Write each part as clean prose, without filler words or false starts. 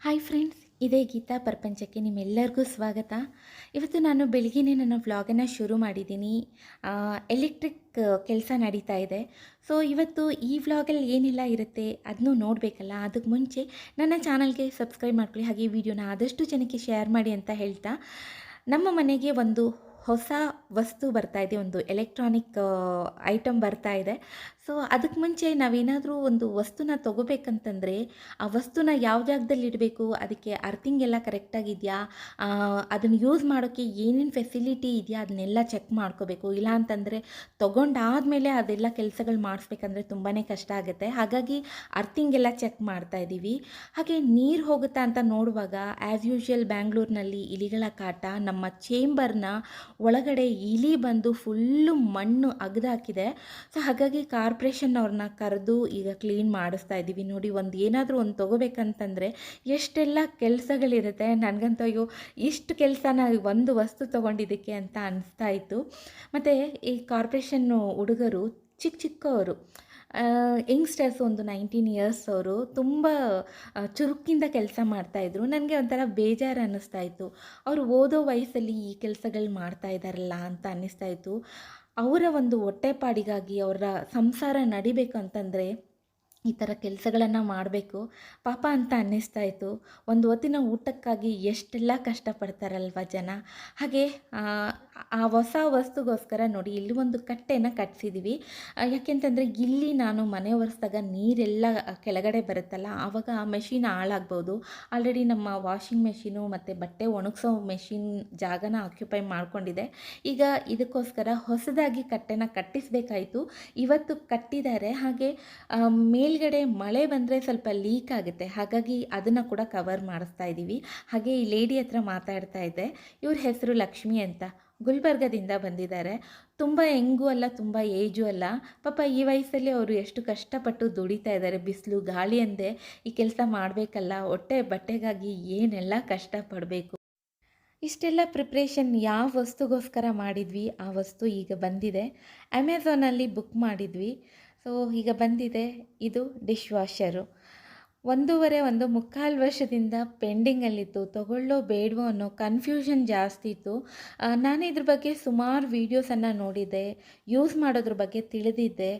Hi friends, ಇದೇ ಗೀತಾ ಪ್ರಪಂಚಕ್ಕೆ ನಿಮ್ಮೆಲ್ಲರಿಗೂ ಸ್ವಾಗತ. ಇವತ್ತು ನಾನು ಬೆಳಗ್ಗೆನೇ ನನ್ನ ವ್ಲಾಗನ್ನು ಶುರು ಮಾಡಿದ್ದೀನಿ. ಎಲೆಕ್ಟ್ರಿಕ್ ಕೆಲಸ ನಡೀತಾ ಇದೆ. ಸೊ ಇವತ್ತು ಈ ವ್ಲಾಗಲ್ಲಿ ಏನೆಲ್ಲ ಇರುತ್ತೆ ಅದನ್ನು ನೋಡಬೇಕಲ್ಲ. ಅದಕ್ಕೆ ಮುಂಚೆ ನನ್ನ ಚಾನಲ್ಗೆ ಸಬ್ಸ್ಕ್ರೈಬ್ ಮಾಡ್ಕೊಳ್ಳಿ, ಹಾಗೆ ಈ ವಿಡಿಯೋನ ಆದಷ್ಟು ಜನಕ್ಕೆ ಶೇರ್ ಮಾಡಿ ಅಂತ ಹೇಳ್ತಾ, ನಮ್ಮ ಮನೆಗೆ ಒಂದು ಹೊಸ ವಸ್ತು ಬರ್ತಾ ಇದೆ, ಒಂದು ಎಲೆಕ್ಟ್ರಾನಿಕ್ ಐಟಮ್ ಬರ್ತಾ ಇದೆ. ಸೊ ಅದಕ್ಕೆ ಮುಂಚೆ ನಾವೇನಾದರೂ ಒಂದು ವಸ್ತುನ ತೊಗೋಬೇಕಂತಂದರೆ ಆ ವಸ್ತುನ ಯಾವ ಜಾಗದಲ್ಲಿ ಇಡಬೇಕು, ಅದಕ್ಕೆ ಅರ್ಥಿಂಗ್ ಎಲ್ಲ ಕರೆಕ್ಟಾಗಿದೆಯಾ, ಅದನ್ನು ಯೂಸ್ ಮಾಡೋಕ್ಕೆ ಏನೇನು ಫೆಸಿಲಿಟಿ ಇದೆಯಾ ಅದನ್ನೆಲ್ಲ ಚೆಕ್ ಮಾಡ್ಕೋಬೇಕು. ಇಲ್ಲ ಅಂತಂದರೆ ತೊಗೊಂಡಾದಮೇಲೆ ಅದೆಲ್ಲ ಕೆಲಸಗಳು ಮಾಡಿಸ್ಬೇಕಂದ್ರೆ ತುಂಬಾ ಕಷ್ಟ ಆಗುತ್ತೆ. ಹಾಗಾಗಿ ಅರ್ಥಿಂಗ್ ಎಲ್ಲ ಚೆಕ್ ಮಾಡ್ತಾ ಇದ್ದೀವಿ. ಹಾಗೆ ನೀರು ಹೋಗುತ್ತಾ ಅಂತ ನೋಡುವಾಗ ಆ್ಯಸ್ ಯೂಶ್ವಲ್ ಬ್ಯಾಂಗ್ಳೂರಿನಲ್ಲಿ ಇಲಿಗಳ ಕಾಟ, ನಮ್ಮ ಚೇಂಬರ್ನ ಒಳಗಡೆ ಇಲಿ ಬಂದು ಫುಲ್ಲು ಮಣ್ಣು ಅಗ್ದಾಕಿದೆ. ಸೊ ಹಾಗಾಗಿ ಕಾರ್ಪೊರೇಷನ್ ಅವ್ರನ್ನ ಕರೆದು ಈಗ ಕ್ಲೀನ್ ಮಾಡಿಸ್ತಾ ಇದ್ದೀವಿ. ನೋಡಿ, ಏನಾದರೂ ಒಂದು ತೊಗೋಬೇಕಂತಂದರೆ ಎಷ್ಟೆಲ್ಲ ಕೆಲಸಗಳಿರುತ್ತೆ. ನನಗಂತೂ ಅಯ್ಯೋ ಇಷ್ಟು ಕೆಲಸನ ಒಂದು ವಸ್ತು ತೊಗೊಂಡಿದ್ದಕ್ಕೆ ಅಂತ ಅನಿಸ್ತಾ ಇತ್ತು. ಮತ್ತು ಈ ಕಾರ್ಪೊರೇಷನ್ನು ಹುಡುಗರು ಚಿಕ್ಕವರು, ಯಂಗ್ಸ್ಟರ್ಸ್, ಒಂದು 19 ಇಯರ್ಸ್ ಅವರು ತುಂಬ ಚುರುಕಿಂದ ಕೆಲಸ ಮಾಡ್ತಾಯಿದ್ರು. ನನಗೆ ಒಂಥರ ಬೇಜಾರು ಅನ್ನಿಸ್ತಾ ಇತ್ತು. ಅವರು ಓದೋ ವಯಸ್ಸಲ್ಲಿ ಈ ಕೆಲಸಗಳು ಮಾಡ್ತಾ ಇದ್ದಾರಲ್ಲ ಅಂತ ಅನ್ನಿಸ್ತಾ ಇತ್ತು. ಅವರ ಒಂದು ಹೊಟ್ಟೆಪಾಡಿಗಾಗಿ ಅವರ ಸಂಸಾರ ನಡಿಬೇಕು ಅಂತಂದರೆ ಈ ಥರ ಕೆಲಸಗಳನ್ನು ಮಾಡಬೇಕು ಪಾಪ ಅಂತ ಅನ್ನಿಸ್ತಾ ಇತ್ತು. ಒಂದು ಹೊತ್ತಿನ ಊಟಕ್ಕಾಗಿ ಎಷ್ಟೆಲ್ಲ ಕಷ್ಟಪಡ್ತಾರಲ್ವ ಜನ. ಹಾಗೆ ಆ ಹೊಸ ವಸ್ತುಗೋಸ್ಕರ ನೋಡಿ, ಇಲ್ಲಿ ಒಂದು ಕಟ್ಟೆನ ಕಟ್ಸಿದ್ದೀವಿ. ಯಾಕೆಂತಂದರೆ ಇಲ್ಲಿ ನಾನು ಮನೆ ಒರೆಸಿದಾಗ ನೀರೆಲ್ಲ ಕೆಳಗಡೆ ಬರುತ್ತಲ್ಲ, ಆವಾಗ ಆ ಮೆಷಿನ್ ಹಾಳಾಗ್ಬೋದು. ಆಲ್ರೆಡಿ ನಮ್ಮ ವಾಷಿಂಗ್ ಮೆಷಿನು ಮತ್ತು ಬಟ್ಟೆ ಒಣಗಿಸೋ ಮೆಷಿನ್ ಜಾಗನ ಆಕ್ಯುಪೈ ಮಾಡ್ಕೊಂಡಿದೆ. ಈಗ ಇದಕ್ಕೋಸ್ಕರ ಹೊಸದಾಗಿ ಕಟ್ಟೆನ ಕಟ್ಟಿಸಬೇಕಾಯಿತು. ಇವತ್ತು ಕಟ್ಟಿದ್ದಾರೆ. ಹಾಗೆ ಮೇಲ್ಗಡೆ ಮಳೆ ಬಂದರೆ ಸ್ವಲ್ಪ ಲೀಕ್ ಆಗುತ್ತೆ, ಹಾಗಾಗಿ ಅದನ್ನು ಕೂಡ ಕವರ್ ಮಾಡಿಸ್ತಾ ಇದ್ದೀವಿ. ಹಾಗೆ ಈ ಲೇಡಿ ಹತ್ರ ಮಾತಾಡ್ತಾ ಇದ್ದೆ. ಇವ್ರ ಹೆಸರು ಲಕ್ಷ್ಮಿ ಅಂತ, ಗುಲ್ಬರ್ಗದಿಂದ ಬಂದಿದ್ದಾರೆ. ತುಂಬ ಯಂಗೂ ಅಲ್ಲ, ತುಂಬ ಏಜು ಅಲ್ಲ. ಪಾಪ ಈ ವಯಸ್ಸಲ್ಲಿ ಅವರು ಎಷ್ಟು ಕಷ್ಟಪಟ್ಟು ದುಡಿತಾ ಇದ್ದಾರೆ. ಬಿಸಿಲು ಗಾಳಿ ಅಂದೆ ಈ ಕೆಲಸ ಮಾಡಬೇಕಲ್ಲ, ಹೊಟ್ಟೆ ಬಟ್ಟೆಗಾಗಿ ಏನೆಲ್ಲ ಕಷ್ಟಪಡಬೇಕು. ಇಷ್ಟೆಲ್ಲ ಪ್ರಿಪ್ರೇಷನ್ ಯಾವ ವಸ್ತುಗೋಸ್ಕರ ಮಾಡಿದ್ವಿ, ಆ ವಸ್ತು ಈಗ ಬಂದಿದೆ. ಅಮೆಝಾನಲ್ಲಿ ಬುಕ್ ಮಾಡಿದ್ವಿ. ಸೊ ಈಗ ಬಂದಿದೆ. ಇದು ಡಿಶ್ ವಾಷರು. 1.5 ವರ್ಷದಿಂದ ಪೆಂಡಿಂಗಲ್ಲಿತ್ತು. ತೊಗೊಳ್ಳೋ ಬೇಡವೋ ಅನ್ನೋ ಕನ್ಫ್ಯೂಷನ್ ಜಾಸ್ತಿ ಇತ್ತು. ನಾನು ಇದ್ರ ಬಗ್ಗೆ ಸುಮಾರು ವೀಡಿಯೋಸನ್ನು ನೋಡಿದ್ದೆ, ಯೂಸ್ ಮಾಡೋದ್ರ ಬಗ್ಗೆ ತಿಳಿದಿದ್ದೆ.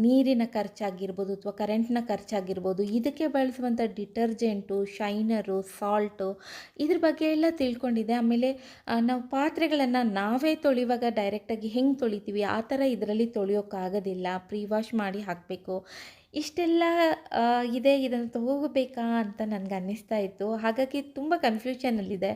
ನೀರಿನ ಖರ್ಚಾಗಿರ್ಬೋದು ಅಥವಾ ಕರೆಂಟ್ನ ಖರ್ಚಾಗಿರ್ಬೋದು, ಇದಕ್ಕೆ ಬಳಸುವಂಥ ಡಿಟರ್ಜೆಂಟು, ಶೈನರು, ಸಾಲ್ಟು, ಇದ್ರ ಬಗ್ಗೆ ಎಲ್ಲ ತಿಳ್ಕೊಂಡಿದ್ದೆ. ಆಮೇಲೆ ನಾವು ಪಾತ್ರೆಗಳನ್ನು ನಾವೇ ತೊಳೆಯುವಾಗ ಡೈರೆಕ್ಟಾಗಿ ಹೆಂಗೆ ತೊಳಿತೀವಿ ಆ ಥರ ಇದರಲ್ಲಿ ತೊಳೆಯೋಕ್ಕಾಗೋದಿಲ್ಲ, ಪ್ರೀ ವಾಶ್ ಮಾಡಿ ಹಾಕಬೇಕು. ಇಷ್ಟೆಲ್ಲ ಇದೆ, ಇದನ್ನು ತೊಗೋಬೇಕಾ ಅಂತ ನನಗೆ ಅನ್ನಿಸ್ತಾ ಇತ್ತು. ಹಾಗಾಗಿ ತುಂಬ ಕನ್ಫ್ಯೂಷನಲ್ಲಿದೆ.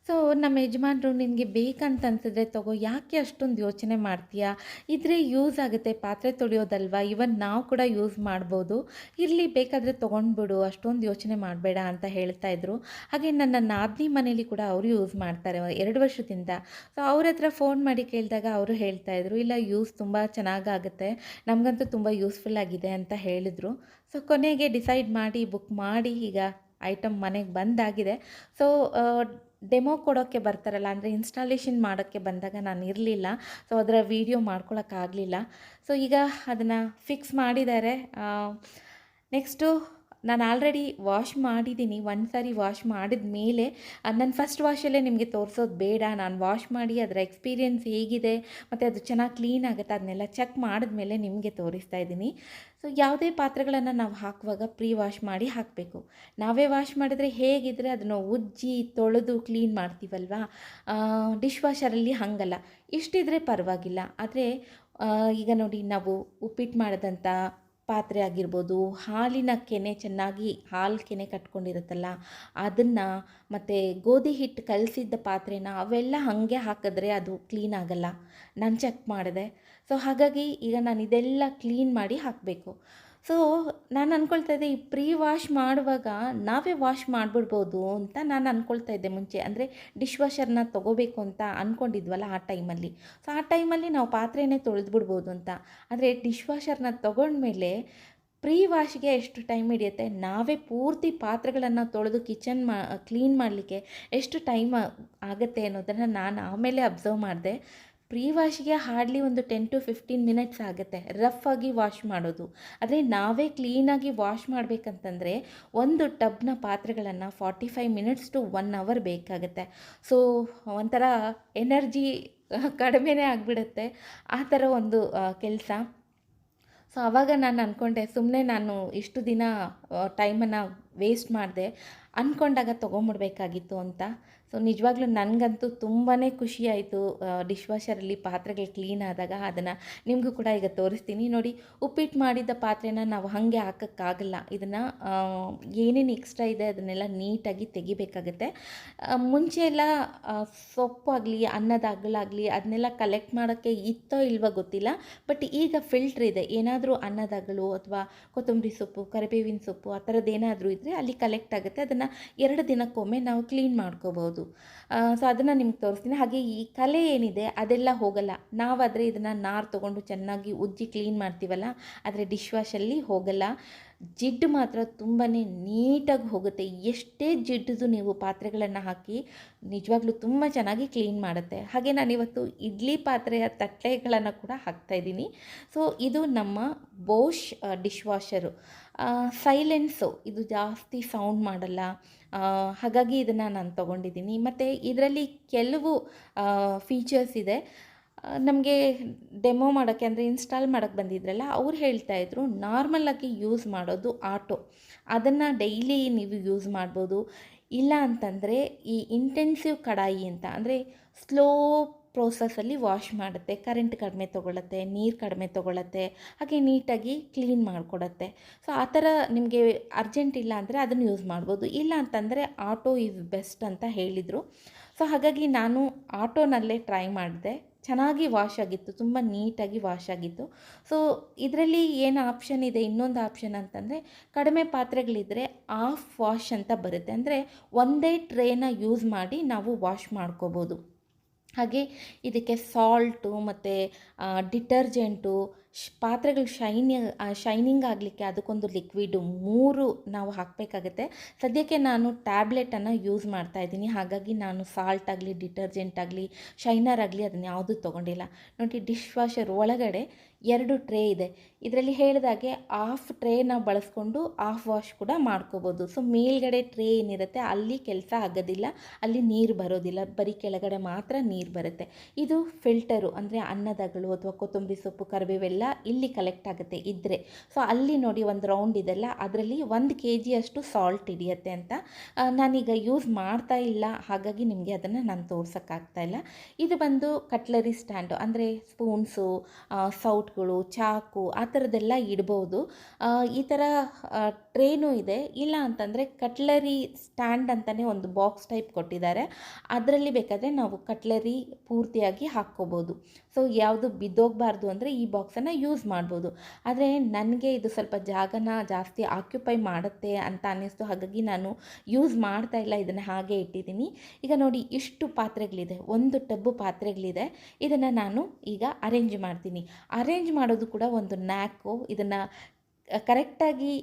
ಸೊ ನಮ್ಮ ಯಜಮಾನರು, ನಿನಗೆ ಬೇಕಂತ ಅನ್ಸಿದ್ರೆ ತೊಗೋ, ಯಾಕೆ ಅಷ್ಟೊಂದು ಯೋಚನೆ ಮಾಡ್ತೀಯಾ, ಇದ್ರೆ ಯೂಸ್ ಆಗುತ್ತೆ, ಪಾತ್ರೆ ತೊಳೆಯೋದಲ್ವ, ಇವನ್ ನಾವು ಕೂಡ ಯೂಸ್ ಮಾಡ್ಬೋದು, ಇರಲಿ ಬೇಕಾದರೆ ತೊಗೊಂಡ್ಬಿಡು, ಅಷ್ಟೊಂದು ಯೋಚನೆ ಮಾಡಬೇಡ ಅಂತ ಹೇಳ್ತಾಯಿದ್ರು. ಹಾಗೆ ನನ್ನ ನಾದಿನಿ ಮನೇಲಿ ಕೂಡ ಅವರು ಯೂಸ್ ಮಾಡ್ತಾರೆ 2 ವರ್ಷದಿಂದ. ಸೊ ಅವ್ರ ಹತ್ರ ಫೋನ್ ಮಾಡಿ ಕೇಳಿದಾಗ ಅವರು ಹೇಳ್ತಾಯಿದ್ರು, ಇಲ್ಲ ಯೂಸ್ ತುಂಬ ಚೆನ್ನಾಗಾಗುತ್ತೆ, ನಮಗಂತೂ ತುಂಬ ಯೂಸ್ಫುಲ್ ಆಗಿದೆ ಅಂತ ಹೇಳಿದರು. ಸೊ ಕೊನೆಗೆ ಡಿಸೈಡ್ ಮಾಡಿ ಬುಕ್ ಮಾಡಿ ಈಗ ಐಟಮ್ ಮನೆಗೆ ಬಂದಾಗಿದೆ. ಸೊ ಡೆಮೋ ಕೊಡೋಕ್ಕೆ ಬರ್ತಾರಲ್ಲ, ಅಂದರೆ ಇನ್ಸ್ಟಾಲೇಷನ್ ಮಾಡೋಕ್ಕೆ ಬಂದಾಗ ನಾನು ಇರಲಿಲ್ಲ. ಸೊ ಅದರ ವೀಡಿಯೋ ಮಾಡ್ಕೊಳಕ್ಕಾಗಲಿಲ್ಲ. ಸೊ ಈಗ ಅದನ್ನು ಫಿಕ್ಸ್ ಮಾಡಿದ್ದಾರೆ. ನೆಕ್ಸ್ಟು ನಾನು ಆಲ್ರೆಡಿ ವಾಶ್ ಮಾಡಿದ್ದೀನಿ. ಒಂದು ಸಾರಿ ವಾಶ್ ಮಾಡಿದ ಮೇಲೆ ನಾನು ಫಸ್ಟ್ ವಾಶಲ್ಲೇ ನಿಮಗೆ ತೋರಿಸೋದು ಬೇಡ, ನಾನು ವಾಶ್ ಮಾಡಿ ಅದರ ಎಕ್ಸ್ಪೀರಿಯೆನ್ಸ್ ಹೇಗಿದೆ ಮತ್ತು ಅದು ಚೆನ್ನಾಗಿ ಕ್ಲೀನ್ ಆಗುತ್ತೆ ಅದನ್ನೆಲ್ಲ ಚೆಕ್ ಮಾಡಿದ್ಮೇಲೆ ನಿಮಗೆ ತೋರಿಸ್ತಾ ಇದ್ದೀನಿ. ಸೊ ಯಾವುದೇ ಪಾತ್ರೆಗಳನ್ನು ನಾವು ಹಾಕುವಾಗ ಪ್ರೀ ವಾಶ್ ಮಾಡಿ ಹಾಕಬೇಕು. ನಾವೇ ವಾಶ್ ಮಾಡಿದರೆ ಹೇಗಿದ್ದರೆ ಅದನ್ನು ಉಜ್ಜಿ ತೊಳೆದು ಕ್ಲೀನ್ ಮಾಡ್ತೀವಲ್ವಾ, ಡಿಶ್ ವಾಷರಲ್ಲಿ ಹಾಗಲ್ಲ. ಇಷ್ಟಿದ್ರೆ ಪರವಾಗಿಲ್ಲ. ಆದರೆ ಈಗ ನೋಡಿ, ನಾವು ಉಪ್ಪಿಟ್ಟು ಮಾಡಿದಂಥ ಪಾತ್ರೆ ಆಗಿರ್ಬೋದು, ಹಾಲಿನ ಕೆನೆ, ಚೆನ್ನಾಗಿ ಹಾಲು ಕೆನೆ ಕಟ್ಕೊಂಡಿರುತ್ತಲ್ಲ ಅದನ್ನು, ಮತ್ತು ಗೋಧಿ ಹಿಟ್ಟು ಕಲಸಿದ್ದ ಪಾತ್ರೆನ ಅವೆಲ್ಲ ಹಾಗೆ ಹಾಕಿದ್ರೆ ಅದು ಕ್ಲೀನ್ ಆಗಲ್ಲ. ನಾನು ಚೆಕ್ ಮಾಡಿದೆ. ಸೊ ಹಾಗಾಗಿ ಈಗ ನಾನು ಇದೆಲ್ಲ ಕ್ಲೀನ್ ಮಾಡಿ ಹಾಕಬೇಕು. ಸೊ ನಾನು ಅಂದ್ಕೊಳ್ತಾ ಇದ್ದೆ, ಈ ಪ್ರೀ ವಾಶ್ ಮಾಡುವಾಗ ನಾವೇ ವಾಶ್ ಮಾಡಿಬಿಡ್ಬೋದು ಅಂತ ನಾನು ಅಂದ್ಕೊಳ್ತಾ ಇದ್ದೆ ಮುಂಚೆ. ಅಂದರೆ ಡಿಶ್ ವಾಷರ್ನ ತೊಗೋಬೇಕು ಅಂತ ಅಂದ್ಕೊಂಡಿದ್ವಲ್ಲ ಆ ಟೈಮಲ್ಲಿ. ಸೊ ಆ ಟೈಮಲ್ಲಿ ನಾವು ಪಾತ್ರೆನೇ ತೊಳೆದ್ಬಿಡ್ಬೋದು ಅಂತ. ಆದರೆ ಡಿಶ್ ವಾಷರ್ನ ತೊಗೊಂಡ್ಮೇಲೆ ಪ್ರೀ ವಾಶ್ಗೆ ಎಷ್ಟು ಟೈಮ್ ಹಿಡಿಯುತ್ತೆ, ನಾವೇ ಪೂರ್ತಿ ಪಾತ್ರೆಗಳನ್ನು ತೊಳೆದು ಕಿಚನ್ ಕ್ಲೀನ್ ಮಾಡಲಿಕ್ಕೆ ಎಷ್ಟು ಟೈಮ್ ಆಗುತ್ತೆ ಅನ್ನೋದನ್ನು ನಾನು ಆಮೇಲೆ ಅಬ್ಸರ್ವ್ ಮಾಡಿದೆ. ಪ್ರೀ ವಾಶ್ಗೆ ಹಾರ್ಡ್ಲಿ ಒಂದು 10 to 15 ಮಿನಿಟ್ಸ್ ಆಗುತ್ತೆ ರಫ್ ಆಗಿ ವಾಶ್ ಮಾಡೋದು. ಆದರೆ ನಾವೇ ಕ್ಲೀನಾಗಿ ವಾಶ್ ಮಾಡಬೇಕಂತಂದರೆ ಒಂದು ಟಬ್ನ ಪಾತ್ರೆಗಳನ್ನು 45 ಮಿನಿಟ್ಸ್ ಟು 1 ಅವರ್ ಬೇಕಾಗುತ್ತೆ. ಸೊ ಒಂಥರ ಎನರ್ಜಿ ಕಡಿಮೆನೇ ಆಗಿಬಿಡುತ್ತೆ ಆ ಥರ ಒಂದು ಕೆಲಸ. ಸೊ ಆವಾಗ ನಾನು ಅಂದ್ಕೊಂಡೆ, ಸುಮ್ಮನೆ ನಾನು ಇಷ್ಟು ದಿನ ಟೈಮನ್ನು ವೇಸ್ಟ್ ಮಾಡಿದೆ, ಅಂದ್ಕೊಂಡಾಗ ತೊಗೊಂಬಿಡ್ಬೇಕಾಗಿತ್ತು ಅಂತ. ಸೊ ನಿಜವಾಗ್ಲೂ ನನಗಂತೂ ತುಂಬಾ ಖುಷಿಯಾಯಿತು ಡಿಶ್ ವಾಷರಲ್ಲಿ ಪಾತ್ರೆಗಳು ಕ್ಲೀನ್ ಆದಾಗ. ಅದನ್ನು ನಿಮಗೂ ಕೂಡ ಈಗ ತೋರಿಸ್ತೀನಿ ನೋಡಿ. ಉಪ್ಪಿಟ್ಟು ಮಾಡಿದ ಪಾತ್ರೆನ ನಾವು ಹಾಗೆ ಹಾಕೋಕ್ಕಾಗಲ್ಲ. ಇದನ್ನು ಏನೇನು ಎಕ್ಸ್ಟ್ರಾ ಇದೆ ಅದನ್ನೆಲ್ಲ ನೀಟಾಗಿ ತೆಗಿಬೇಕಾಗುತ್ತೆ. ಮುಂಚೆ ಎಲ್ಲ ಸೊಪ್ಪು ಆಗಲಿ ಅನ್ನದಾಗಲಾಗಲಿ ಅದನ್ನೆಲ್ಲ ಕಲೆಕ್ಟ್ ಮಾಡೋಕ್ಕೆ ಇತ್ತೋ ಇಲ್ವೋ ಗೊತ್ತಿಲ್ಲ. ಬಟ್ ಈಗ ಫಿಲ್ಟ್ರ್ ಇದೆ. ಏನಾದರೂ ಅನ್ನದಾಗಲು ಅಥವಾ ಕೊತ್ತಂಬರಿ ಸೊಪ್ಪು, ಕರಿಬೇವಿನ ಸೊಪ್ಪು ಆ ಥರದ್ದು ಏನಾದರೂ ಇದ್ದರೆ ಅಲ್ಲಿ ಕಲೆಕ್ಟ್ ಆಗುತ್ತೆ. ಅದನ್ನು 2 ದಿನಕ್ಕೊಮ್ಮೆ ನಾವು ಕ್ಲೀನ್ ಮಾಡ್ಕೋಬೋದು. ಸೊ ಅದನ್ನು ನಿಮ್ಗೆ ತೋರಿಸ್ತೀನಿ. ಹಾಗೆ ಈ ಕಲೆ ಏನಿದೆ ಅದೆಲ್ಲ ಹೋಗಲ್ಲ. ನಾವಾದರೆ ಇದನ್ನು ನಾರು ತೊಗೊಂಡು ಚೆನ್ನಾಗಿ ಉಜ್ಜಿ ಕ್ಲೀನ್ ಮಾಡ್ತೀವಲ್ಲ, ಆದರೆ ಡಿಶ್ ವಾಶಲ್ಲಿ ಹೋಗಲ್ಲ. ಜಿಡ್ಡು ಮಾತ್ರ ತುಂಬಾ ನೀಟಾಗಿ ಹೋಗುತ್ತೆ. ಎಷ್ಟೇ ಜಿಡ್ಡುದು ನೀವು ಪಾತ್ರೆಗಳನ್ನು ಹಾಕಿ ನಿಜವಾಗ್ಲೂ ತುಂಬ ಚೆನ್ನಾಗಿ ಕ್ಲೀನ್ ಮಾಡುತ್ತೆ. ಹಾಗೆ ನಾನಿವತ್ತು ಇಡ್ಲಿ ಪಾತ್ರೆಯ ತಟ್ಟೆಗಳನ್ನು ಕೂಡ ಹಾಕ್ತಾಯಿದ್ದೀನಿ. ಸೊ ಇದು ನಮ್ಮ ಬೋಷ್ ಡಿಶ್ ವಾಷರು. ಸೈಲೆನ್ಸು, ಇದು ಜಾಸ್ತಿ ಸೌಂಡ್ ಮಾಡಲ್ಲ. ಹಾಗಾಗಿ ಇದನ್ನು ನಾನು ತೊಗೊಂಡಿದ್ದೀನಿ. ಮತ್ತು ಇದರಲ್ಲಿ ಕೆಲವು ಫೀಚರ್ಸ್ ಇದೆ. ನಮಗೆ ಡೆಮೋ ಮಾಡೋಕ್ಕೆ ಅಂದರೆ ಇನ್ಸ್ಟಾಲ್ ಮಾಡೋಕ್ಕೆ ಬಂದಿದ್ರಲ್ಲ, ಅವ್ರು ಹೇಳ್ತಾಯಿದ್ರು ನಾರ್ಮಲಾಗಿ ಯೂಸ್ ಮಾಡೋದು ಆಟೋ, ಅದನ್ನು ಡೈಲಿ ನೀವು ಯೂಸ್ ಮಾಡ್ಬೋದು. ಇಲ್ಲ ಅಂತಂದರೆ ಈ ಇಂಟೆನ್ಸಿವ್ ಕಡಾಯಿ ಅಂತ, ಅಂದರೆ ಸ್ಲೋ ಪ್ರೋಸೆಸ್ಸಲ್ಲಿ ವಾಶ್ ಮಾಡುತ್ತೆ, ಕರೆಂಟ್ ಕಡಿಮೆ ತೊಗೊಳತ್ತೆ, ನೀರು ಕಡಿಮೆ ತೊಗೊಳತ್ತೆ, ಹಾಗೆ ನೀಟಾಗಿ ಕ್ಲೀನ್ ಮಾಡಿಕೊಡತ್ತೆ. ಸೊ ಆ ಥರ ನಿಮಗೆ ಅರ್ಜೆಂಟ್ ಇಲ್ಲ ಅಂದರೆ ಅದನ್ನು ಯೂಸ್ ಮಾಡ್ಬೋದು. ಇಲ್ಲ ಅಂತಂದರೆ ಆಟೋ ಈಸ್ ಬೆಸ್ಟ್ ಅಂತ ಹೇಳಿದರು. ಸೊ ಹಾಗಾಗಿ ನಾನು ಆಟೋನಲ್ಲೇ ಟ್ರೈ ಮಾಡಿದೆ. ಚೆನ್ನಾಗಿ ವಾಶ್ ಆಗಿತ್ತು, ತುಂಬ ನೀಟಾಗಿ ವಾಶ್ ಆಗಿತ್ತು. ಸೊ ಇದರಲ್ಲಿ ಏನು ಆಪ್ಷನ್ ಇದೆ, ಇನ್ನೊಂದು ಆಪ್ಷನ್ ಅಂತಂದರೆ ಕಡಿಮೆ ಪಾತ್ರೆಗಳಿದ್ದರೆ ಆಫ್ ವಾಶ್ ಅಂತ ಬರುತ್ತೆ. ಅಂದರೆ ಒಂದೇ ಟ್ರೇನ ಯೂಸ್ ಮಾಡಿ ನಾವು ವಾಶ್ ಮಾಡ್ಕೋಬೋದು. ಹಾಗೆ ಇದಕ್ಕೆ ಸಾಲ್ಟು ಮತ್ತು ಡಿಟರ್ಜೆಂಟು, ಪಾತ್ರೆಗಳು ಶೈನಿಂಗ್ ಆಗಲಿಕ್ಕೆ ಅದಕ್ಕೊಂದು ಲಿಕ್ವಿಡು 3 ನಾವು ಹಾಕಬೇಕಾಗತ್ತೆ. ಸದ್ಯಕ್ಕೆ ನಾನು ಟ್ಯಾಬ್ಲೆಟನ್ನು ಯೂಸ್ ಮಾಡ್ತಾಯಿದ್ದೀನಿ. ಹಾಗಾಗಿ ನಾನು ಸಾಲ್ಟ್ ಆಗಲಿ, ಡಿಟರ್ಜೆಂಟ್ ಆಗಲಿ, ಶೈನರ್ ಆಗಲಿ ಅದನ್ನು ಯಾವುದೂ ತೊಗೊಂಡಿಲ್ಲ. ನೋಡಿ, ಡಿಶ್ ವಾಷರ್ ಒಳಗಡೆ 2 ಟ್ರೇ ಇದೆ. ಇದರಲ್ಲಿ ಹೇಳಿದಾಗೆ ಆಫ್ ಟ್ರೇನ ಬಳಸ್ಕೊಂಡು ಆಫ್ ವಾಶ್ ಕೂಡ ಮಾಡ್ಕೋಬೋದು. ಸೊ ಮೇಲ್ಗಡೆ ಟ್ರೇ ಏನಿರುತ್ತೆ ಅಲ್ಲಿ ಕೆಲಸ ಆಗೋದಿಲ್ಲ, ಅಲ್ಲಿ ನೀರು ಬರೋದಿಲ್ಲ, ಬರೀ ಕೆಳಗಡೆ ಮಾತ್ರ ನೀರು ಬರುತ್ತೆ. ಇದು ಫಿಲ್ಟರು, ಅಂದರೆ ಅನ್ನದಾಗಲು ಅಥವಾ ಕೊತ್ತಂಬರಿ ಸೊಪ್ಪು, ಕರಿಬೇವೆಲ್ಲ ಇಲ್ಲಿ ಕಲೆಕ್ಟ್ ಆಗುತ್ತೆ ಇದ್ದರೆ. ಸೊ ಅಲ್ಲಿ ನೋಡಿ ಒಂದು ರೌಂಡ್ ಇದೆಲ್ಲ, ಅದರಲ್ಲಿ 1 kg ಅಷ್ಟು ಸಾಲ್ಟ್ ಹಿಡಿಯುತ್ತೆ ಅಂತ. ನಾನೀಗ ಯೂಸ್ ಮಾಡ್ತಾ ಇಲ್ಲ, ಹಾಗಾಗಿ ನಿಮಗೆ ಅದನ್ನು ನಾನು ತೋರ್ಸೋಕ್ಕಾಗ್ತಾ ಇಲ್ಲ. ಇದು ಬಂದು ಕಟ್ಲರಿ ಸ್ಟ್ಯಾಂಡು, ಅಂದರೆ ಸ್ಪೂನ್ಸು, ಸೌಟ್ಗಳು, ಚಾಕು ಆ ಥರದ್ದೆಲ್ಲ ಇಡ್ಬೋದು. ಈ ಥರ ಟ್ರೇನೂ ಇದೆ. ಇಲ್ಲ ಅಂತಂದರೆ ಕಟ್ಲರಿ ಸ್ಟ್ಯಾಂಡ್ ಅಂತಲೇ ಒಂದು ಬಾಕ್ಸ್ ಟೈಪ್ ಕೊಟ್ಟಿದ್ದಾರೆ, ಅದರಲ್ಲಿ ಬೇಕಾದರೆ ನಾವು ಕಟ್ಲರಿ ಪೂರ್ತಿಯಾಗಿ ಹಾಕ್ಕೋಬೋದು. ಸೊ ಯಾವುದು ಬಿದ್ದೋಗಬಾರ್ದು ಅಂದರೆ ಈ ಬಾಕ್ಸನ್ನು ಯೂಸ್ ಮಾಡ್ಬೋದು. ಆದರೆ ನನಗೆ ಇದು ಸ್ವಲ್ಪ ಜಾಗನ ಜಾಸ್ತಿ ಆಕ್ಯುಪೈ ಮಾಡುತ್ತೆ ಅಂತ ಅನ್ನಿಸ್ತು, ಹಾಗಾಗಿ ನಾನು ಯೂಸ್ ಮಾಡ್ತಾ ಇಲ್ಲ, ಇದನ್ನು ಹಾಗೆ ಇಟ್ಟಿದ್ದೀನಿ. ಈಗ ನೋಡಿ, ಇಷ್ಟು ಪಾತ್ರೆಗಳಿದೆ, 1 ಟಬ್ಬು ಪಾತ್ರೆಗಳಿದೆ. ಇದನ್ನು ನಾನು ಈಗ ಅರೇಂಜ್ ಮಾಡ್ತೀನಿ. ಅರೇಂಜ್ ಮಾಡೋದು ಕೂಡ ಒಂದು ನ್ಯಾಕು. ಇದನ್ನು ಕರೆಕ್ಟಾಗಿ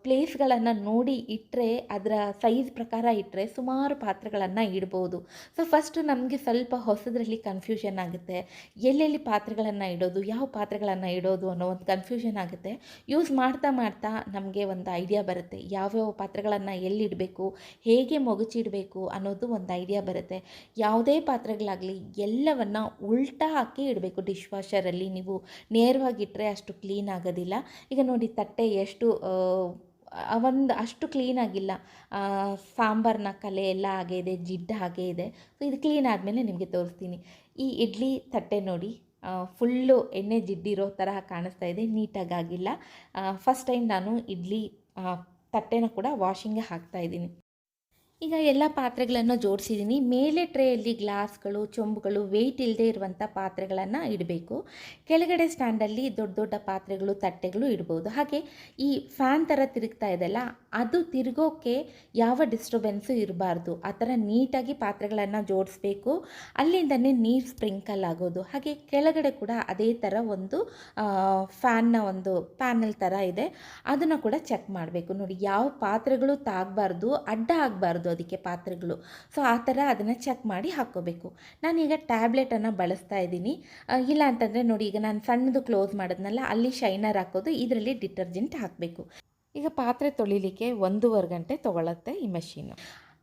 ಪ್ಲೇಸ್ಗಳನ್ನು ನೋಡಿ ಇಟ್ಟರೆ, ಅದರ ಸೈಜ್ ಪ್ರಕಾರ ಇಟ್ಟರೆ ಸುಮಾರು ಪಾತ್ರೆಗಳನ್ನು ಇಡ್ಬೋದು. ಸೊ ಫಸ್ಟು ನಮಗೆ ಸ್ವಲ್ಪ ಹೊಸದರಲ್ಲಿ ಕನ್ಫ್ಯೂಷನ್ ಆಗುತ್ತೆ, ಎಲ್ಲೆಲ್ಲಿ ಪಾತ್ರೆಗಳನ್ನು ಇಡೋದು, ಯಾವ ಪಾತ್ರೆಗಳನ್ನು ಇಡೋದು ಅನ್ನೋ ಒಂದು ಕನ್ಫ್ಯೂಷನ್ ಆಗುತ್ತೆ. ಯೂಸ್ ಮಾಡ್ತಾ ಮಾಡ್ತಾ ನಮಗೆ ಒಂದು ಐಡಿಯಾ ಬರುತ್ತೆ, ಯಾವ್ಯಾವ ಪಾತ್ರೆಗಳನ್ನು ಎಲ್ಲಿಡಬೇಕು, ಹೇಗೆ ಮಗುಚಿಡಬೇಕು ಅನ್ನೋದು ಒಂದು ಐಡಿಯಾ ಬರುತ್ತೆ. ಯಾವುದೇ ಪಾತ್ರೆಗಳಾಗಲಿ ಎಲ್ಲವನ್ನು ಉಲ್ಟಾ ಹಾಕಿ ಇಡಬೇಕು. ಡಿಶ್ ವಾಷರಲ್ಲಿ ನೀವು ನೇರವಾಗಿಟ್ಟರೆ ಅಷ್ಟು ಕ್ಲೀನ್ ಆಗೋದಿಲ್ಲ. ಈಗ ನೋಡಿ, ತಟ್ಟೆ ಎಷ್ಟು ಅಷ್ಟು ಕ್ಲೀನಾಗಿಲ್ಲ, ಸಾಂಬಾರನ್ನ ಕಲೆ ಎಲ್ಲ ಹಾಗೇ ಇದೆ, ಜಿಡ್ಡು ಹಾಗೇ ಇದೆ. ಸೊ ಇದು ಕ್ಲೀನ್ ಆದಮೇಲೆ ನಿಮಗೆ ತೋರಿಸ್ತೀನಿ. ಈ ಇಡ್ಲಿ ತಟ್ಟೆ ನೋಡಿ, ಫುಲ್ಲು ಎಣ್ಣೆ ಜಿಡ್ಡಿರೋ ಥರ ಕಾಣಿಸ್ತಾ ಇದೆ, ನೀಟಾಗಿಲ್ಲ. ಫಸ್ಟ್ ಟೈಮ್ ನಾನು ಇಡ್ಲಿ ತಟ್ಟೆನ ಕೂಡ ವಾಷಿಂಗ್ಗೆ ಹಾಕ್ತಾಯಿದ್ದೀನಿ. ಈಗ ಎಲ್ಲ ಪಾತ್ರೆಗಳನ್ನು ಜೋಡಿಸಿದ್ದೀನಿ. ಮೇಲೆ ಟ್ರೇಯಲ್ಲಿ ಗ್ಲಾಸ್ಗಳು, ಚೊಂಬುಗಳು, ವೆಯ್ಟ್ ಇಲ್ಲದೆ ಇರುವಂಥ ಪಾತ್ರೆಗಳನ್ನು ಇಡಬೇಕು. ಕೆಳಗಡೆ ಸ್ಟ್ಯಾಂಡಲ್ಲಿ ದೊಡ್ಡ ದೊಡ್ಡ ಪಾತ್ರೆಗಳು, ತಟ್ಟೆಗಳು ಇಡ್ಬೋದು. ಹಾಗೆ ಈ ಫ್ಯಾನ್ ಥರ ತಿರುಗ್ತಾ ಇದೆಯಲ್ಲ, ಅದು ತಿರುಗೋಕ್ಕೆ ಯಾವ ಡಿಸ್ಟರ್ಬೆನ್ಸು ಇರಬಾರ್ದು. ಆ ಥರ ನೀಟಾಗಿ ಪಾತ್ರೆಗಳನ್ನು ಜೋಡಿಸ್ಬೇಕು, ಅಲ್ಲಿಂದನೇ ನೀರು ಸ್ಪ್ರಿಂಕಲ್ ಆಗೋದು. ಹಾಗೆ ಕೆಳಗಡೆ ಕೂಡ ಅದೇ ಥರ ಒಂದು ಫ್ಯಾನ್ನ ಒಂದು ಪ್ಯಾನಲ್ ಥರ ಇದೆ, ಅದನ್ನು ಕೂಡ ಚೆಕ್ ಮಾಡಬೇಕು. ನೋಡಿ, ಯಾವ ಪಾತ್ರೆಗಳು ತಾಗಬಾರ್ದು, ಅಡ್ಡ ಆಗಬಾರ್ದು. ಬರೋದು ಅದಕ್ಕೆ ಪಾತ್ರೆಗಳು. ಸೊ ಆ ಥರ ಅದನ್ನು ಚೆಕ್ ಮಾಡಿ ಹಾಕ್ಕೋಬೇಕು. ನಾನೀಗ ಟ್ಯಾಬ್ಲೆಟನ್ನು ಬಳಸ್ತಾ ಇದ್ದೀನಿ. ಇಲ್ಲ ಅಂತಂದರೆ ನೋಡಿ, ಈಗ ನಾನು ಸಣ್ಣದು ಕ್ಲೋಸ್ ಮಾಡಿದ್ನಲ್ಲ, ಅಲ್ಲಿ ಶೈನರ್ ಹಾಕೋದು, ಇದರಲ್ಲಿ ಡಿಟರ್ಜೆಂಟ್ ಹಾಕಬೇಕು. ಈಗ ಪಾತ್ರೆ ತೊಳಿಲಿಕ್ಕೆ 1.5 ಗಂಟೆ ತೊಗೊಳತ್ತೆ ಈ ಮೆಷಿನು.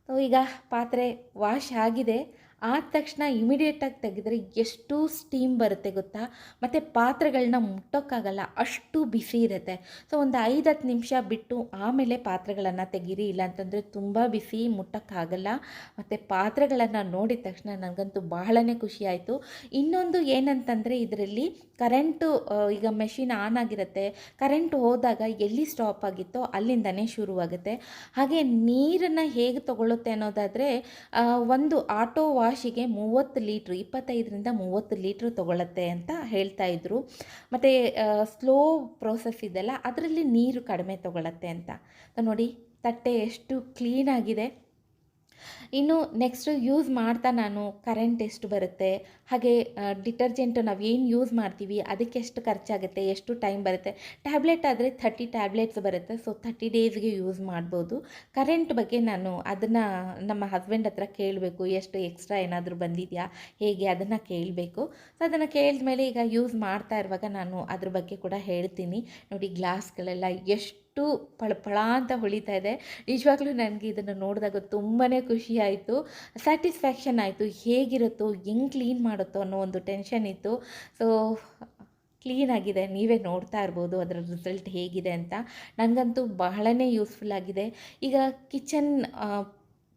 ಸೊ ಈಗ ಪಾತ್ರೆ ವಾಶ್ ಆಗಿದೆ. ಆದ ತಕ್ಷಣ ಇಮಿಡಿಯೇಟಾಗಿ ತೆಗೆದ್ರೆ ಎಷ್ಟು ಸ್ಟೀಮ್ ಬರುತ್ತೆ ಗೊತ್ತಾ, ಮತ್ತು ಪಾತ್ರೆಗಳನ್ನ ಮುಟ್ಟೋಕ್ಕಾಗಲ್ಲ, ಅಷ್ಟು ಬಿಸಿ ಇರುತ್ತೆ. ಸೊ ಒಂದು 5-10 ನಿಮಿಷ ಬಿಟ್ಟು ಆಮೇಲೆ ಪಾತ್ರೆಗಳನ್ನು ತೆಗೀರಿ, ಇಲ್ಲಾಂತಂದರೆ ತುಂಬ ಬಿಸಿ, ಮುಟ್ಟೋಕ್ಕಾಗಲ್ಲ. ಮತ್ತು ಪಾತ್ರೆಗಳನ್ನು ನೋಡಿದ ತಕ್ಷಣ ನನಗಂತೂ ಬಹಳನೇ ಖುಷಿ ಆಯಿತು. ಇನ್ನೊಂದು ಏನಂತಂದರೆ ಇದರಲ್ಲಿ ಕರೆಂಟು, ಈಗ ಮೆಷಿನ್ ಆನ್ ಆಗಿರುತ್ತೆ, ಕರೆಂಟ್ ಹೋದಾಗ ಎಲ್ಲಿ ಸ್ಟಾಪ್ ಆಗಿತ್ತೋ ಅಲ್ಲಿಂದನೇ ಶುರುವಾಗುತ್ತೆ. ಹಾಗೆ ನೀರನ್ನು ಹೇಗೆ ತಗೊಳ್ಳುತ್ತೆ ಅನ್ನೋದಾದರೆ, ಒಂದು ಆಟೋ ವಾಶಿಗೆ 30 ಲೀಟ್ರ್, 25ರಿಂದ 30 ಲೀಟ್ರ್ ತೊಗೊಳತ್ತೆ ಅಂತ ಹೇಳ್ತಾ ಇದ್ರು. ಮತ್ತು ಸ್ಲೋ ಪ್ರೋಸೆಸ್ ಇದೆಲ್ಲ, ಅದರಲ್ಲಿ ನೀರು ಕಡಿಮೆ ತೊಗೊಳತ್ತೆ ಅಂತ. ನೋಡಿ ತಟ್ಟೆ ಎಷ್ಟು ಕ್ಲೀನಾಗಿದೆ. ಇನ್ನು ನೆಕ್ಸ್ಟು ಯೂಸ್ ಮಾಡ್ತಾ ನಾನು ಕರೆಂಟ್ ಎಷ್ಟು ಬರುತ್ತೆ, ಹಾಗೆ ಡಿಟರ್ಜೆಂಟು ನಾವು ಏನು ಯೂಸ್ ಮಾಡ್ತೀವಿ ಅದಕ್ಕೆ ಎಷ್ಟು ಖರ್ಚಾಗುತ್ತೆ, ಎಷ್ಟು ಟೈಮ್ ಬರುತ್ತೆ. ಟ್ಯಾಬ್ಲೆಟ್ ಆದರೆ 30 ಟ್ಯಾಬ್ಲೆಟ್ಸ್ ಬರುತ್ತೆ. ಸೊ 30 ಡೇಸ್ಗೆ ಯೂಸ್ ಮಾಡ್ಬೋದು. ಕರೆಂಟ್ ಬಗ್ಗೆ ನಾನು ಅದನ್ನು ನಮ್ಮ ಹಸ್ಬೆಂಡ್ ಹತ್ರ ಕೇಳಬೇಕು, ಎಷ್ಟು ಎಕ್ಸ್ಟ್ರಾ ಏನಾದರೂ ಬಂದಿದೆಯಾ ಹೇಗೆ, ಅದನ್ನು ಕೇಳಬೇಕು. ಸೊ ಅದನ್ನು ಕೇಳಿದ ಮೇಲೆ ಈಗ ಯೂಸ್ ಮಾಡ್ತಾ ಇರುವಾಗ ನಾನು ಅದ್ರ ಬಗ್ಗೆ ಕೂಡ ಹೇಳ್ತೀನಿ. ನೋಡಿ ಗ್ಲಾಸ್ಗಳೆಲ್ಲ ಎಷ್ಟು ಪಳಪಳ ಅಂತ ಹೊಳಿತಾ ಇದೆ. ನಿಜವಾಗ್ಲೂ ನನಗೆ ಇದನ್ನು ನೋಡಿದಾಗ ತುಂಬಾ ಖುಷಿ ಆಯಿತು, ಸ್ಯಾಟಿಸ್ಫ್ಯಾಕ್ಷನ್ ಆಯಿತು. ಹೇಗಿರುತ್ತೋ, ಹೆಂಗೆ ಕ್ಲೀನ್ ಮಾಡುತ್ತೋ ಅನ್ನೋ ಒಂದು ಟೆನ್ಷನ್ ಇತ್ತು. ಸೊ ಕ್ಲೀನಾಗಿದೆ, ನೀವೇ ನೋಡ್ತಾ ಇರ್ಬೋದು ಅದರ ರಿಸಲ್ಟ್ ಹೇಗಿದೆ ಅಂತ. ನನಗಂತೂ ಬಹಳನೇ ಯೂಸ್ಫುಲ್ ಆಗಿದೆ. ಈಗ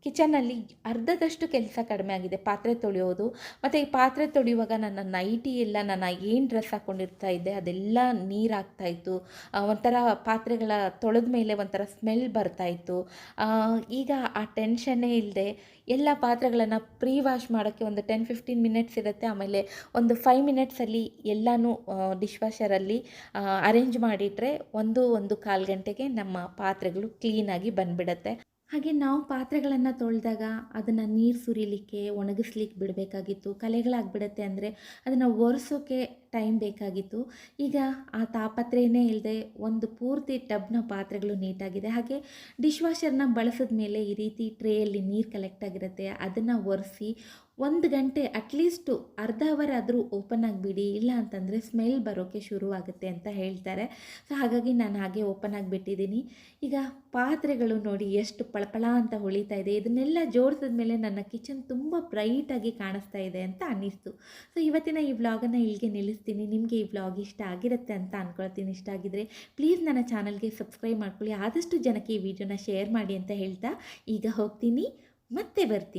ಕಿಚನಲ್ಲಿ ಅರ್ಧದಷ್ಟು ಕೆಲಸ ಕಡಿಮೆ ಆಗಿದೆ, ಪಾತ್ರೆ ತೊಳೆಯೋದು. ಮತ್ತು ಈ ಪಾತ್ರೆ ತೊಳೆಯುವಾಗ ನನ್ನ ನೈಟಿ ಎಲ್ಲ, ನಾನು ಏನು ಡ್ರೆಸ್ ಹಾಕ್ಕೊಂಡಿರ್ತಾ ಇದ್ದೆ ಅದೆಲ್ಲ ನೀರು ಆಗ್ತಾಯಿತ್ತು. ಒಂಥರ ಪಾತ್ರೆಗಳ ತೊಳೆದ ಮೇಲೆ ಒಂಥರ ಸ್ಮೆಲ್ ಬರ್ತಾಯಿತ್ತು. ಈಗ ಆ ಟೆನ್ಷನ್ನೇ ಇಲ್ಲದೆ ಎಲ್ಲ ಪಾತ್ರೆಗಳನ್ನು ಪ್ರೀ ವಾಶ್ ಮಾಡೋಕ್ಕೆ ಒಂದು 10-15 ಮಿನಿಟ್ಸ್ ಇರುತ್ತೆ. ಆಮೇಲೆ ಒಂದು 5 ಮಿನಿಟ್ಸಲ್ಲಿ ಎಲ್ಲನೂ ಡಿಶ್ ವಾಷರಲ್ಲಿ ಅರೇಂಜ್ ಮಾಡಿಟ್ರೆ 1-1.25 ಗಂಟೆಗೆ ನಮ್ಮ ಪಾತ್ರೆಗಳು ಕ್ಲೀನಾಗಿ ಬಂದುಬಿಡತ್ತೆ. ಹಾಗೆ ನಾವು ಪಾತ್ರೆಗಳನ್ನು ತೊಳೆದಾಗ ಅದನ್ನು ನೀರು ಸುರಿಲಿಕ್ಕೆ, ಒಣಗಿಸ್ಲಿಕ್ಕೆ ಬಿಡಬೇಕಾಗಿತ್ತು. ಕಲೆಗಳಾಗ್ಬಿಡುತ್ತೆ ಅಂದರೆ ಅದನ್ನು ಒರೆಸೋಕ್ಕೆ ಟೈಮ್ ಬೇಕಾಗಿತ್ತು. ಈಗ ಆ ತಾಪತ್ರೆಯೇ ಇಲ್ಲದೆ ಒಂದು ಪೂರ್ತಿ ಟಬ್ನ ಪಾತ್ರೆಗಳು ನೀಟಾಗಿದೆ. ಹಾಗೆ ಡಿಶ್ ವಾಷರ್ನ ಬಳಸಿದ ಮೇಲೆ ಈ ರೀತಿ ಟ್ರೇಯಲ್ಲಿ ನೀರು ಕಲೆಕ್ಟ್ ಆಗಿರುತ್ತೆ, ಅದನ್ನು ಒರೆಸಿ 1 ಗಂಟೆ ಅಟ್ಲೀಸ್ಟು ಅರ್ಧ ಅವರ್ ಆದರೂ ಓಪನ್ ಆಗಿಬಿಡಿ, ಇಲ್ಲ ಅಂತಂದರೆ ಸ್ಮೆಲ್ ಬರೋಕ್ಕೆ ಶುರುವಾಗುತ್ತೆ ಅಂತ ಹೇಳ್ತಾರೆ. ಸೊ ಹಾಗಾಗಿ ನಾನು ಹಾಗೆ ಓಪನ್ ಆಗಿಬಿಟ್ಟಿದ್ದೀನಿ. ಈಗ ಪಾತ್ರೆಗಳು ನೋಡಿ ಎಷ್ಟು ಪಳಪಳ ಅಂತ ಹೊಳಿತಾ ಇದೆ. ಇದನ್ನೆಲ್ಲ ಜೋಡಿಸಿದ ಮೇಲೆ ನನ್ನ ಕಿಚನ್ ತುಂಬ ಬ್ರೈಟಾಗಿ ಕಾಣಿಸ್ತಾ ಇದೆ ಅಂತ ಅನ್ನಿಸ್ತು. ಸೊ ಇವತ್ತಿನ ಈ ವ್ಲಾಗನ್ನು ಇಲ್ಲಿಗೆ ನಿಲ್ಲಿಸ್ತೀನಿ. ನಿಮಗೆ ಈ ವ್ಲಾಗ್ ಇಷ್ಟ ಆಗಿರುತ್ತೆ ಅಂತ ಅಂದ್ಕೊಳ್ತೀನಿ. ಇಷ್ಟ ಆಗಿದ್ದರೆ ಪ್ಲೀಸ್ ನನ್ನ ಚಾನಲ್ಗೆ ಸಬ್ಸ್ಕ್ರೈಬ್ ಮಾಡ್ಕೊಳ್ಳಿ, ಆದಷ್ಟು ಜನಕ್ಕೆ ಈ ವಿಡಿಯೋನ ಶೇರ್ ಮಾಡಿ ಅಂತ ಹೇಳ್ತಾ ಈಗ ಹೋಗ್ತೀನಿ, ಮತ್ತೆ ಬರ್ತೀನಿ.